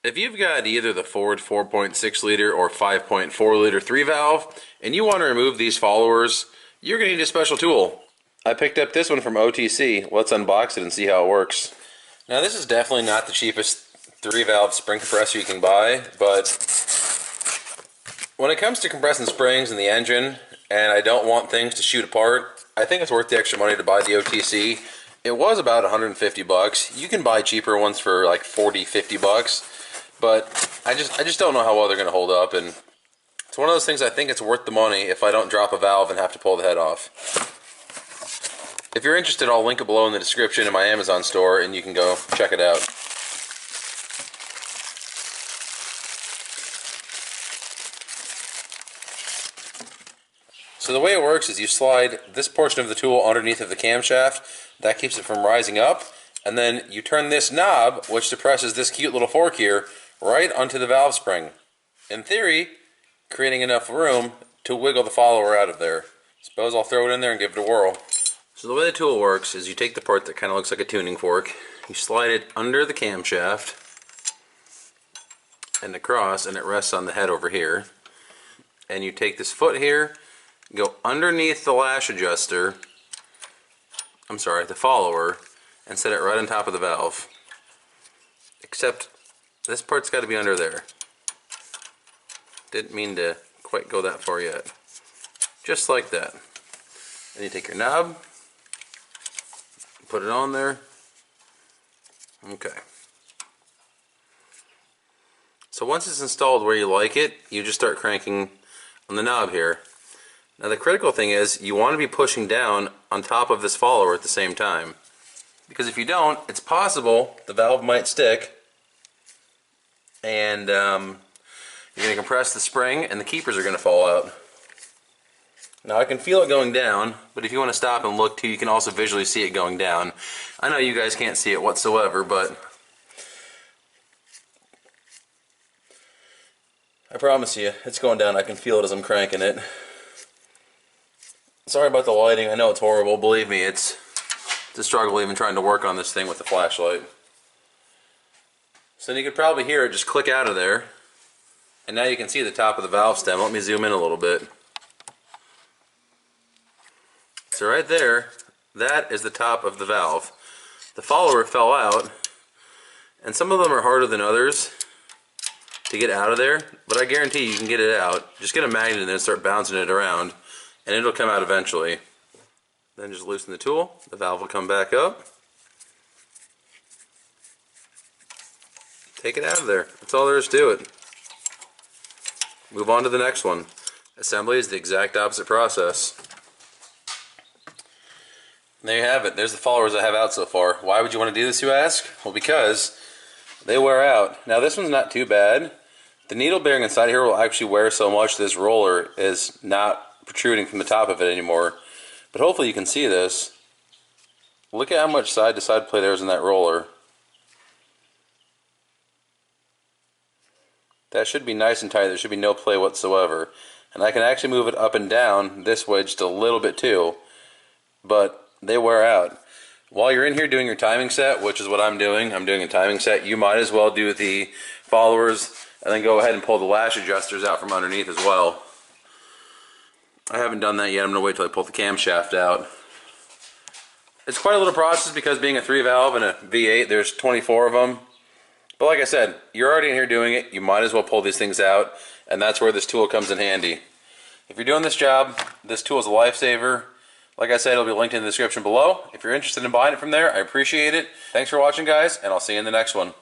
If you've got either the Ford 4.6 liter or 5.4 liter 3 valve and you want to remove these followers, you're going to need a special tool. I picked up this one from OTC. Let's unbox it and see how it works. Now this is definitely not the cheapest 3 valve spring compressor you can buy, but when it comes to compressing springs in the engine and I don't want things to shoot apart, I think it's worth the extra money to buy the OTC. It was about 150 bucks. You can buy cheaper ones for like 40, 50 bucks. But I just don't know how well they're going to hold up, and it's one of those things I think it's worth the money if I don't drop a valve and have to pull the head off. If you're interested, I'll link it below in the description in my Amazon store, and you can go check it out. So the way it works is you slide this portion of the tool underneath of the camshaft. That keeps it from rising up, and then you turn this knob, which depresses this cute little fork here, right onto the valve spring. In theory, creating enough room to wiggle the follower out of there. Suppose I'll throw it in there and give it a whirl. So the way the tool works is you take the part that kind of looks like a tuning fork, you slide it under the camshaft and across, and it rests on the head over here. And you take this foot here, go underneath the lash adjuster, the follower, and set it right on top of the valve. Except this part's got to be under there. Didn't mean to quite go that far yet. Just like that. Then you take your knob, put it on there. Okay. So once it's installed where you like it, you just start cranking on the knob here. Now the critical thing is you want to be pushing down on top of this follower at the same time. Because if you don't, it's possible the valve might stick and you're going to compress the spring and the keepers are going to fall out. Now I can feel it going down, but if you want to stop and look too, you can also visually see it going down. I know you guys can't see it whatsoever, but I promise you, it's going down. I can feel it as I'm cranking it. Sorry about the lighting. I know it's horrible. Believe me, it's a struggle even trying to work on this thing with the flashlight. So then you could probably hear it just click out of there. And now you can see the top of the valve stem. Let me zoom in a little bit. So right there, that is the top of the valve. The follower fell out, and some of them are harder than others to get out of there, but I guarantee you can get it out. Just get a magnet and then start bouncing it around, and it'll come out eventually. Then just loosen the tool, the valve will come back up. Take it out of there. That's all there is to it. Move on to the next one. Assembly is the exact opposite process. And there you have it. There's the followers I have out so far. Why would you want to do this, you ask? Well, because they wear out. Now this one's not too bad. The needle bearing inside here will actually wear so much this roller is not protruding from the top of it anymore. But hopefully you can see this. Look at how much side to side play there is in that roller. That should be nice and tight. There should be no play whatsoever. And I can actually move it up and down this way just a little bit too. But they wear out. While you're in here doing your timing set, which is what I'm doing a timing set, you might as well do the followers and then go ahead and pull the lash adjusters out from underneath as well. I haven't done that yet. I'm going to wait till I pull the camshaft out. It's quite a little process because being a 3 valve and a V8, there's 24 of them. But like I said, you're already in here doing it. You might as well pull these things out, and that's where this tool comes in handy. If you're doing this job, this tool is a lifesaver. Like I said, it'll be linked in the description below. If you're interested in buying it from there, I appreciate it. Thanks for watching, guys, and I'll see you in the next one.